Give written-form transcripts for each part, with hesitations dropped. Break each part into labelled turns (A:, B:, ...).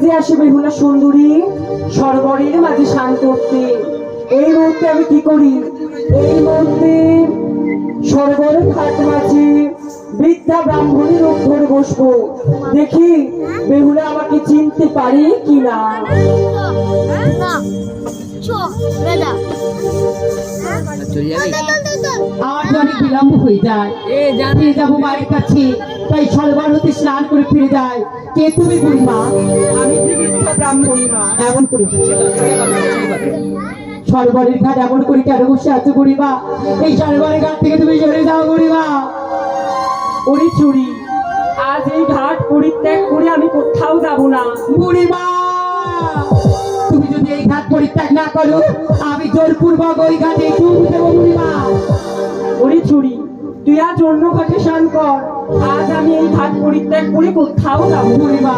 A: যে আসে বেহুলা সুন্দরী সরোবরের মাঝে স্নান করতে। এই মুহূর্তে আমি কি করি, এই মুহূর্তে সরোবরের ঘাট মাঝে বৃদ্ধা ব্রাহ্মণের রূপ ধরে বসবো, দেখি বেহুলা আমাকে চিনতে পারে কিনা।
B: আমার তো অনেক বিলম্ব হয়ে যায়, জানিয়ে যাবো বাড়ির কাছে, তাই সরোবর হতে স্নান করে ফিরে যায়। কে তুমি বুড়িমা?
A: আমি যে বৃদ্ধা ব্রাহ্মণী মা।
B: এমন করে সরোবরের ঘাট এমন করে কেন বসে আছো বুড়িমা? এই সরোবরের ঘাট থেকে তুমি সরে যাও বুড়িমা।
A: ওরে চুরি, আজ এই ঘাট পরিত্যাগ করে আমি কোথাও যাব না।
B: বুড়িমা, তুমি যদি এই ঘাট পরিত্যাগ না করো, আমি জোরপূর্বক ওই ঘাটে ডুব দেবো বুড়িমা।
A: ওরে চুরি, তুই আজ অন্য ঘাটে স্নান কর, আজ আমি এই ঘাট পরিত্যাগ করে কোথাও যাব না।
B: বুড়িমা,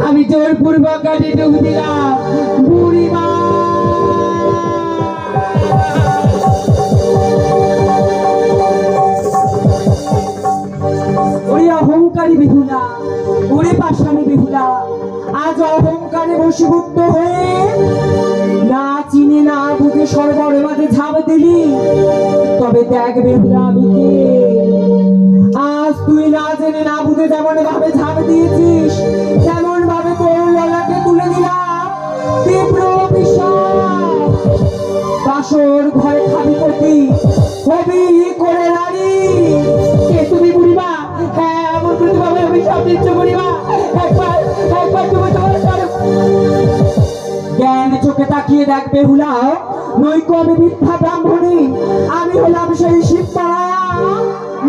B: আমি জোরপূর্বক ঘাটে ডুব দিলাম বুড়িমা।
A: ওরে অহংকারী বেহুলা, ওরে পাষাণী বেহুলা, আজ অহংকারে বশীভূত হয়ে না চিনে না বুঝে সরোবরের মাঝে ঝাঁপ দিলি। তবে দেখ বেহুলা আমি কে। আজ তুই না জেনে না বুঝে যেমন ভাবে ঝাঁপ দিয়েছিস, তেমন ভাবে তোর গলাকে তুলে দিলাম তীব্র বিষাদ। বাসর ঘরে খাবি পতি, হবি করে নারী।
B: কে তুমি বুড়িমা? হ্যাঁ, এমন করে তোমাকে আমি সব দিচ্ছ বুড়িমা। একবার একবার তুমি তোমার
A: জ্ঞান চোখে তাকিয়ে দেখ বেহুলা, নৈক আমি মিথ্যা ব্রাহ্মণী, আমি হলাম সেই শিবপাড়া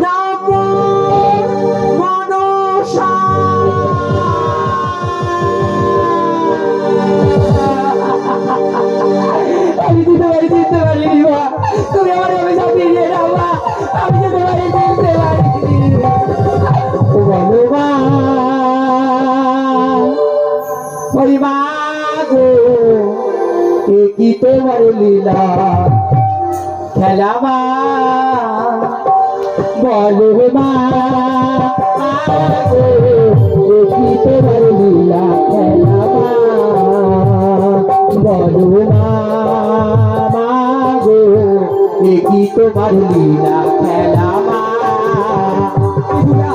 A: নাম মনসা।
B: আমি দিতে পারি, দিতে পারি মা। তুমি আমার আমি সব দিয়ে দাও মা। আমি দিতে পারি, দিতে পারি। বলো মা, পরিমা গো, এ কি তোমার লীলা খেলা মা? বলো মা গো, এ কি তোমার লীলা খেলা মা? বলো মা, মা গো, এ কি তোমার লীলা খেলা মা?
A: বেহুলা,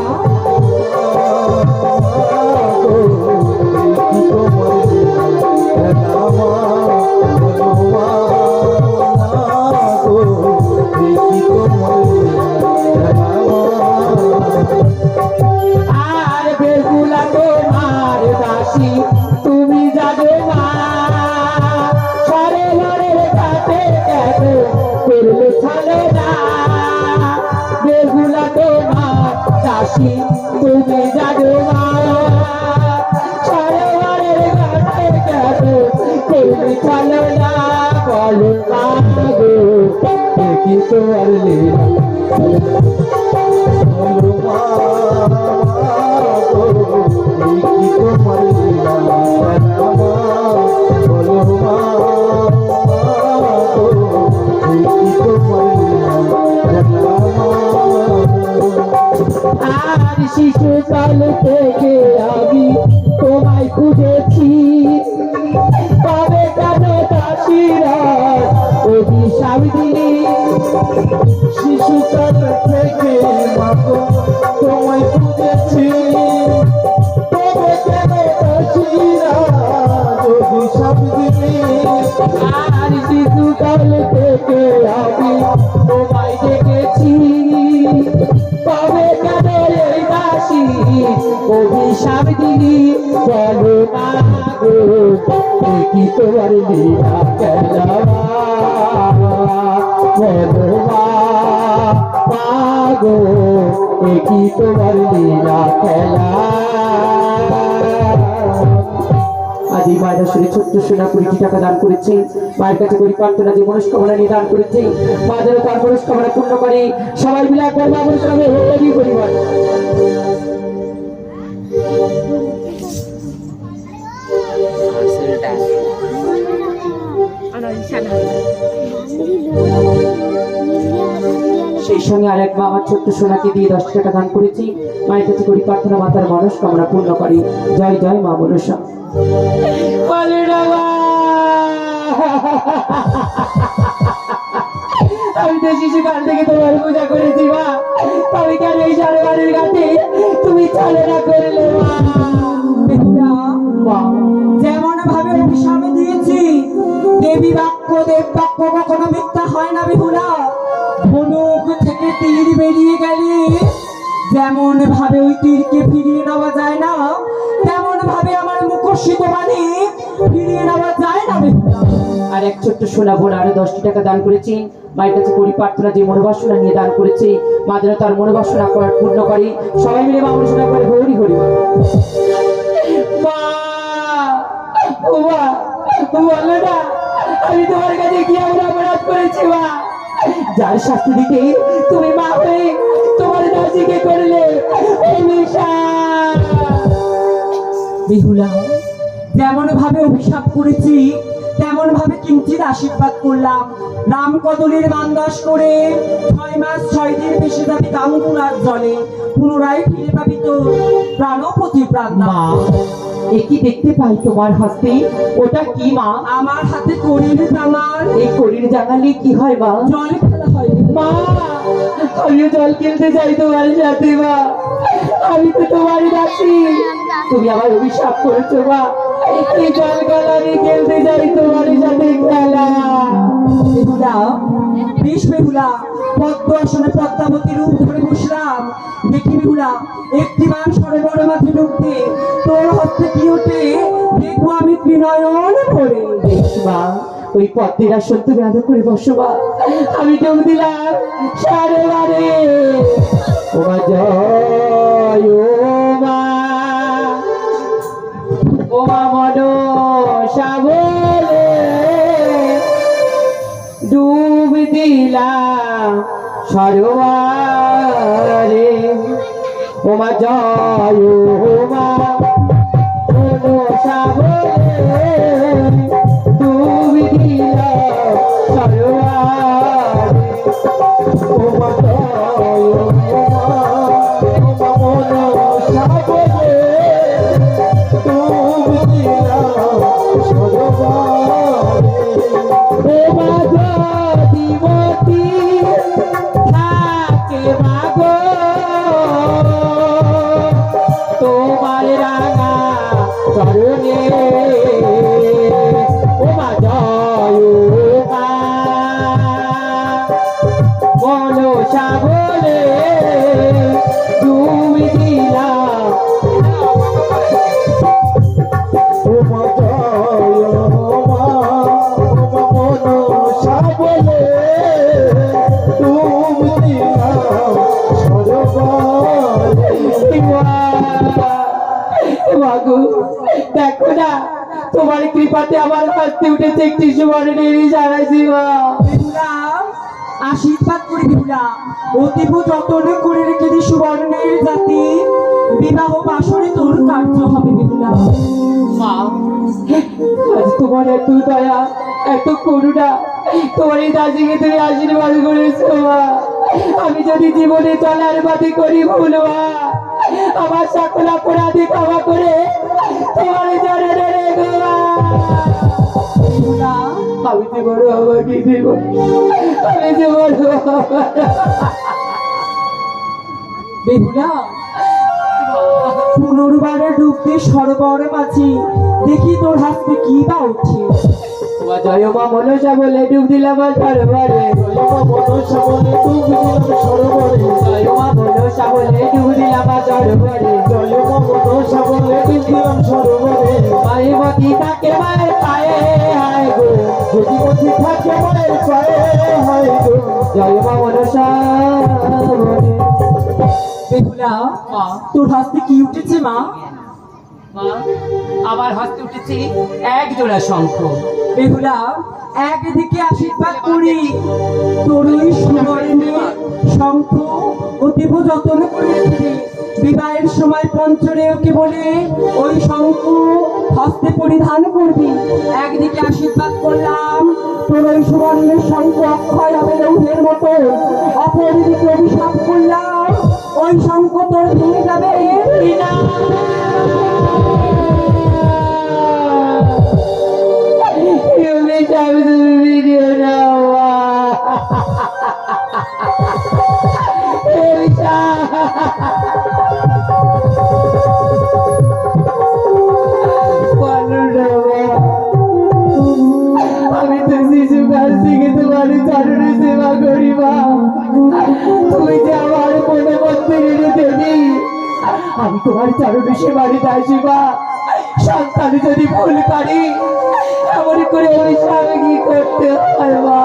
B: আর বেহুলা তোমার দাসী তুমি জানো মা, সরোবরের ঘাটে কেন করলে চলে না? বেহুলা তোমার দাসী তুমি জানো মা, সরোবরের ঘাটে কেন করলে চলে না? বলো মা গো, কি তোমার লীলা? বলো মা গো, কি তোমার লীলা? বলো মা গো, কি তোমার লীলা? আর শিশুকাল থেকে আমি তোমায় খুঁজেছি, তবে কেন দাসীরা অভিশাপ দিলি? শিশুকাল থেকে মাগো তোমায় খুঁজেছি, তবে কেন দাসীরা অভিশাপ দিলি? আর শিশুকাল থেকে আমি তোমায় দেখেছি, তবে কেন এই দাসী অভিশাপ দিলি? বলো মা গো, কি তোমার লীলা খেলা? বলো মা গো, কি তোমার লীলা খেলা? আজ এই মায়ের আসলে ছোট্ট সোনা 20 টাকা দান করেছে। মায়ের কাছে করি প্রার্থনা, যে মনস্কামনা নিয়ে দান করেছে, মা যেন তার মনস্কামনা পূর্ণ করে। সবাই মিলে একবার মা মনস্কামনা হরি পরিবার। সেই সঙ্গে আরেক মা আমার ছোট্ট সোনাকে দিয়ে 10 টাকা দান করেছি। মায়ের কাছে করি প্রার্থনা, মাতার মনস্কামনা পূর্ণ করি। জয় জয় মা মনসা। বলে না মা। আমি তো শিশুকাল থেকে তোমার পূজা করেছি মা, আমি কেন এই সাড়ে বাড়ির ঘাটে তুমি চলে না করলে মা?
A: বেহুলা,
B: মা,
A: যেমন ভাবে অভিশাপ দিয়েছি, দেবী বাক্য দেব বাক্য কখনো মিথ্যা হয় না বেহুলা। ধনুক থেকে তীর বেরিয়ে গেলে যেমন ভাবে ওই তীরকে ফিরিয়ে নেওয়া যায় না, তেমন ভাবে আমার মুখোশিত বাণী ফিরিয়ে নেওয়া যায় না বেহুলা।
B: আর এক ছোট্ট সোনা বোন আরো 10টি টাকা দান করেছি। মায়ের কাছে করি প্রার্থনা, যে মনোবাসনা নিয়ে দান করেছে মা যেন তার মনোবাসনা করার পূর্ণ করে। সবাই মিলে মা মনোবাসনা করে হরি হরি বল। মা, ও মা, বলো না আমি তোমার কাছে কি এমন অপরাধ করেছি মা, যার শাস্তি দিতে তুমি মা হয়ে তোমার দাসীকে করলে অভিশাপ।
A: বেহুলা, যেমন ভাবে অভিশাপ করেছি তেমন ভাবে কিঞ্চিত আশীর্বাদ করলাম। নাম কদলের মানদাস করে 6 মাস 6 দিন বেশি যাবি গাঙ্গুলার জলে, পুনরায় ফিরে পাবি তোর প্রাণপতি প্রাণ।
B: মা, এ কি দেখতে পাই তোমার হাতে? ওটা কি মা?
A: আমার হাতে করির জামার
B: এই করির জানালে কি হয় মা?
A: জলে ফেলা হয়
B: মা, আমিও জল কিনতে যাই তোমার সাথে মা, আমি তো তোমার দাসী, তুমি আমার অভিশাপ করেছো মা, এই জল গলা আমি খেলতে যাই তোমার সাথে খেলা।
A: বেহুলা, বেশ বেহুলা, পদ্ম আসনে পদ্মাবতী রূপ ধরে বসলাম। দেখি বেহুলা, একটি মান সরোবর মাঝে ডুবতে তোর হস্তে কি ওঠে দেখবো আমি ত্রিনয়ন ভরে।
B: বেশ মা, ওই পদ্মের আসন তুমি আদর করে বসো মা, আমি ডুব দিলাম সারে বারে। ও মা জয় ও মা, ও মা মনসা বলে ডুব দিলাম সরোবরে। ও মা জয় ও মা মনসা বলে ডুব দিলাম সরোবরে। ও মা জয় ও মা, ও মা মনসা বলে ডুব দিলাম সরোবরে। ও মা যদিমতী থাকে মাগো তোমার রাঙা চরণে। ও মা জয় মা মনসা বলে ডুব দিলাম। ও মা জয় মা, ও মা মনসা বলে ডুব দিলাম সরোবরে। মাগো, দেখো না তোমার কৃপাতে আমার হাসতে উঠেছে একটি সুবর্ণের ইশারা শিবা।
A: বেহুলা, আশীর্বাদ করি বেহুলা, অতীব যতন করে রেখে দি সুবর্ণের জাতি, বিবাহ বাসরে তোর কার্য হবে বেহুলা।
B: মা, আজ তোমার এত দয়া এত করুণা, তোমার এই দাসীকে তুমি আশীর্বাদ করেছো মা। আমি যদি জীবনে চলার বাদে করি ভুল মা, আমার সকল অপরাধী ক্ষমা করে তোমার চরণে রেখো মা।
A: বেহুলা,
B: আমি যে বড় আমাকে দেব, আমি যে বড়
A: বেহুলা, পুনর্বারে ডুবতে সরোবর মাঝি দেখি তোর হাতে কি বা উঠে।
B: তোমার জয় মা মনসা বলে ডুব দিলাম সরোবরে। জয় মা মনসা বলে ডুব দিলাম সরোবরে। জয় মা মনসা বলে ডুব দিলাম সরোবরে। জয় মা মনসা বলে ডুব দিলাম সরোবরে। মায়ের থাকে মায়ের পায়ে হায় গো, যদিমতী থাকে মায়ের পায়ে হায় গো। জয় মা মনসা বলে।
A: বেহুলা,
B: মা,
A: তোর হাতে কি উঠেছে মা?
B: মা, আমার হাতে উঠেছে এক জোড়া শঙ্খ।
A: বেহুলা, একদিকে আশীর্বাদ করি তোর ওই সুবর্ণে শঙ্খ অতীব যত্ন করে রেখে বিবাহের সময় পঞ্চরে ওকে বলে ওই শঙ্খ হস্তে পরিধান করবি। একদিকে আশীর্বাদ করলাম তোর ওই সুবর্ণের শঙ্খ অক্ষয় হবে লৌহের মতো, অপরদিকে অভিশাপ করলাম ওই শঙ্খ তোর ভেঙে যাবে।
B: তুমি যে আমার মনে মধ্যে দেবী, আমি তোমার চরণে সেবারে আসি মা। সন্তান যদি ভুল করি এমন করে ওই স্বামী কি করতে হয় মা?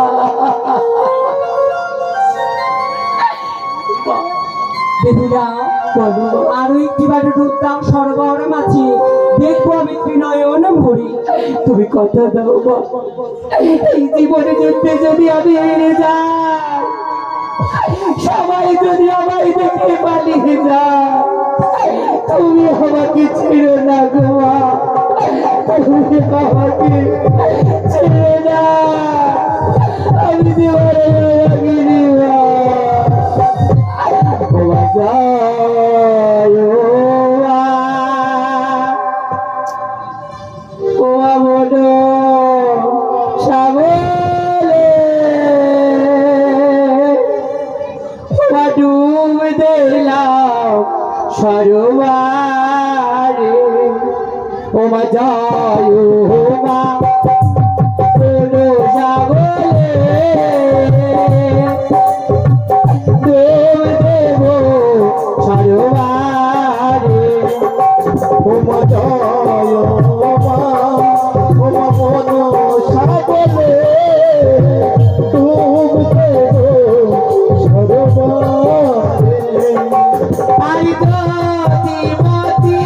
A: বেহুলা আরো একটি বারে দুধ দাও সরবর মাছি, দেখবো আমি ত্রিনয়ন ভরি।
B: তুমি কথা দাও মা, এই জীবনে যুদ্ধে যদি আমি হেরে যাই, সবাই যদি আমায় দেখে পালিয়ে যায়, তুমি আমাকে ছেড়ো না গো মা, তুমি আমাকে ছেড়ো না। আমি জীবনে লাগিনি মা। ও মা যায় ও মা, ও আমন সাবলে ওয়া ডুব দিলাম সরোয়ারে। ও মা যায় ও মা, কোনো সাবলে ডুব দেব সরোয়ারে। ও মা যায় ও মা, ও মা মনো সাবলে ডুব দেব সরোয়ারে। আই গতি মতি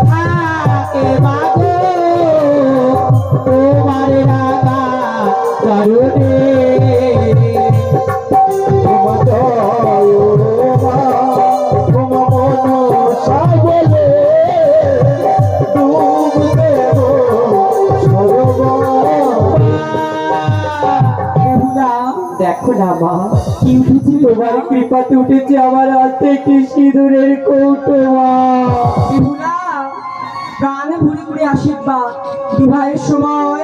B: থাকে মাগো, তোমার রাগা কারণে। ও মা যায় ও মা, ও মা মনো সাবলে ডুব দেব সরোয়ারে।
A: বেহুলা
B: দেখো না মা,
A: কি উঠেছে
B: তোমার কৃপাতে উঠেছে আমার হাতে একটি সিঁদুরের কৌটো মা।
A: বেহুলা, প্রাণে ভরে ভরে আশীর্বাদ। বিবাহের সময়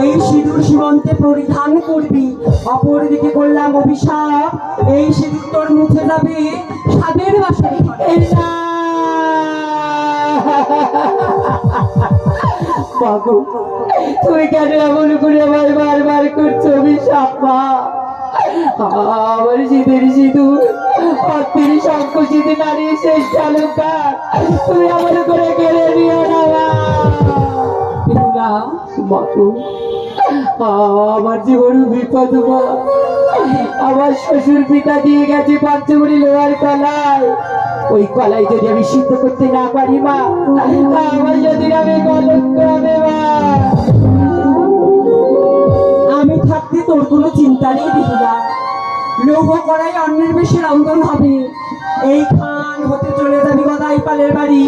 A: এই সিঁদুর সীমন্তে পরিধান করবি, অপরদিকে করলাম অভিশাপ, এই সিঁদুর তোর মুছে যাবে সাদের বাসরে ঘরে।
B: এই না বাবু, তুমি কেন এমন করে আমার বারবার করছো অভিশাপ মা? আমার শীতের সিঁদুর অত্রির সংকুচিতে নারী শেষ চালুকার, তুমি এমন করে কেড়ে নিও না মা।
A: বেহুলা
B: বাবু, আমার জীবন বিপদ মা। আমার শ্বশুর পিতা দিয়ে গেছে পঞ্চমুড়ি লোহার কলাই, ওই কলাই যদি আমি সিদ্ধ করতে না পারি মা, আমার যদি আমি কলঙ্ক হবে মা।
A: আমি থাকতে তোর কোনো চিন্তা নেই বেহুলা। লৌহ করাই অন্যের বেশি রন্ধন হবে। এই খান হতে চলে যাবি গদাইপালের বাড়ি,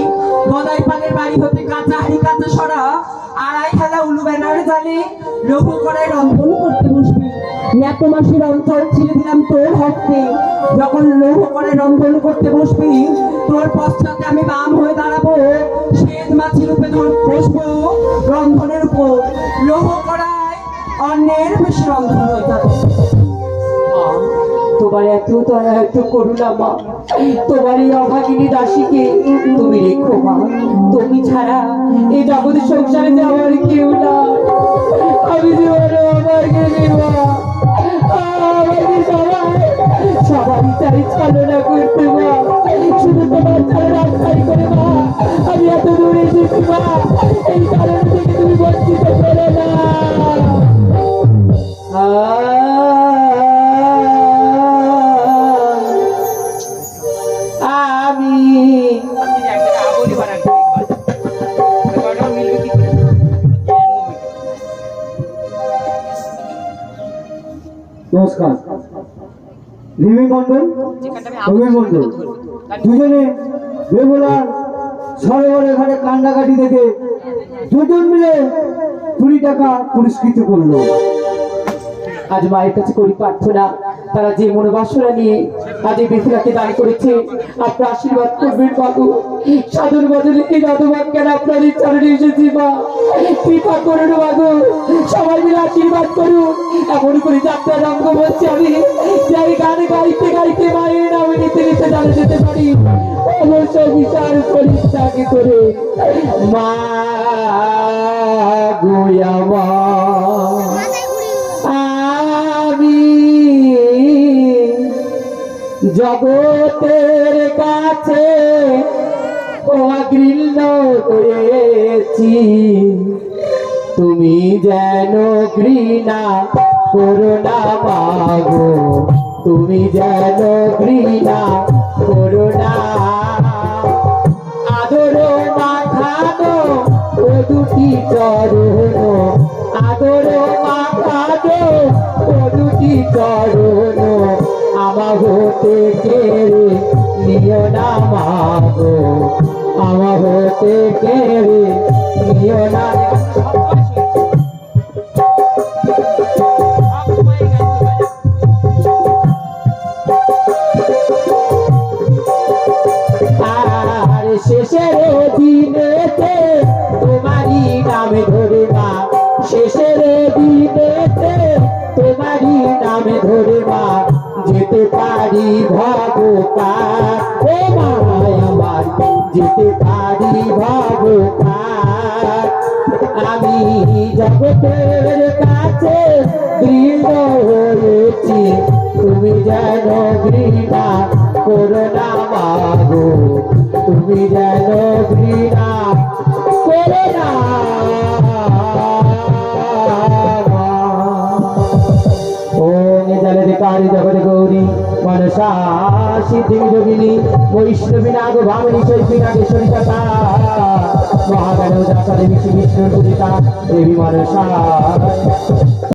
A: গদাইপালের বাড়ি হতে কাঁচা হাড়ি কাঁচা সরা আড়াই খেলা উলু ব্যানার জালে লৌহ করাই রন্ধন করতে বসবি। এত মাসের অঞ্চল ছেড়ে দিলাম তোর হস্তে। যখন লৌহ করাই রন্ধন করতে বসবি, তোর পশ্চাতে আমি বাম হয়ে দাঁড়াবো, শ্বেত মাছি রূপে বসবো রন্ধনের উপর। লৌহ করাই অন্যের বেশি রন্ধন হয়ে যাবে।
B: তোমার এত দয়া এত করুণা মা, তোমার এই অভাগিনী দাসীকে তুমি রেখো মা। তুমি ছাড়া এই জগৎ সংসারে যে আমার কেউ না। আমি জীবনে আমাকে মা, আমাকে সবাই চাই চালনা করতে মা, শুধু তোমার ছাড়া রাস্তায় করে মা। আমি এত দূরে এসেছি মা, এই কারণ থেকে তুমি বঞ্চিত করো না। আমি
C: নমস্কার। রিমি মন্ডল, রবি মন্ডল দুজনে বেহুলার সরোবরের ঘাটে কান্ডাকাটি থেকে দুজন মিলে 20 টাকা পুরস্কৃত করলো।
B: আজ মায়ের কাছে করি প্রার্থনা, তারা যে মনোবাসনা নিয়ে আজ এই বেহুলাকে দান করেছে, আপনার আশীর্বাদ করবেন বাবু। সাধুর বদলে এই নদবাদ কেন আপনাদের চরণে এসেছি মা, কৃপা করুন বাবু। সবাই মিলে আশীর্বাদ করুন। এমন করে যাত্রা রঙ্গ বলছি আমি, যে এই গান গাইতে গাইতে মায়ের নামে নিতে নিতে জানা যেতে পারি। অবশ্য বিচার পরিত্যাগ করে মা গোয়া মা, আমি জগতের কাছে অঘৃণ্য করেছি, তুমি যেন ঘৃণা করো না মাগো, তুমি যেন ঘৃণা করো না। আদর মাখানো ও দুটি চরণ, আদর মাখানো ও দুটি চরণ, আমার হতে কেড়ে নিও না মাগো, আমার হতে কেড়ে নিও না। আর শেষের দিনেতে তোমারই নামে ধরে মা, শেষের দিনেতে তোমারই নামে ধরে মা, যেতে পারি ভগবান ও মায় আমার, যেতে পারি ভগবান। আমি জগতের কাছে ঘৃণ হয়েছি, তুমি যেন ঘৃণা করো না মাগো, তুমি যেন ঘৃণা করো না। ওম জলধিকারি জগৎ গৌরী মনসা সিদ্ধি যোগিনী বৈষ্ণবী নাগ ভামিনী শৈল্পী নাগেশ্বরী তথা মহাগণ দেবী শ্রী বিষ্ণুর পূজিতা দেবী মনসা।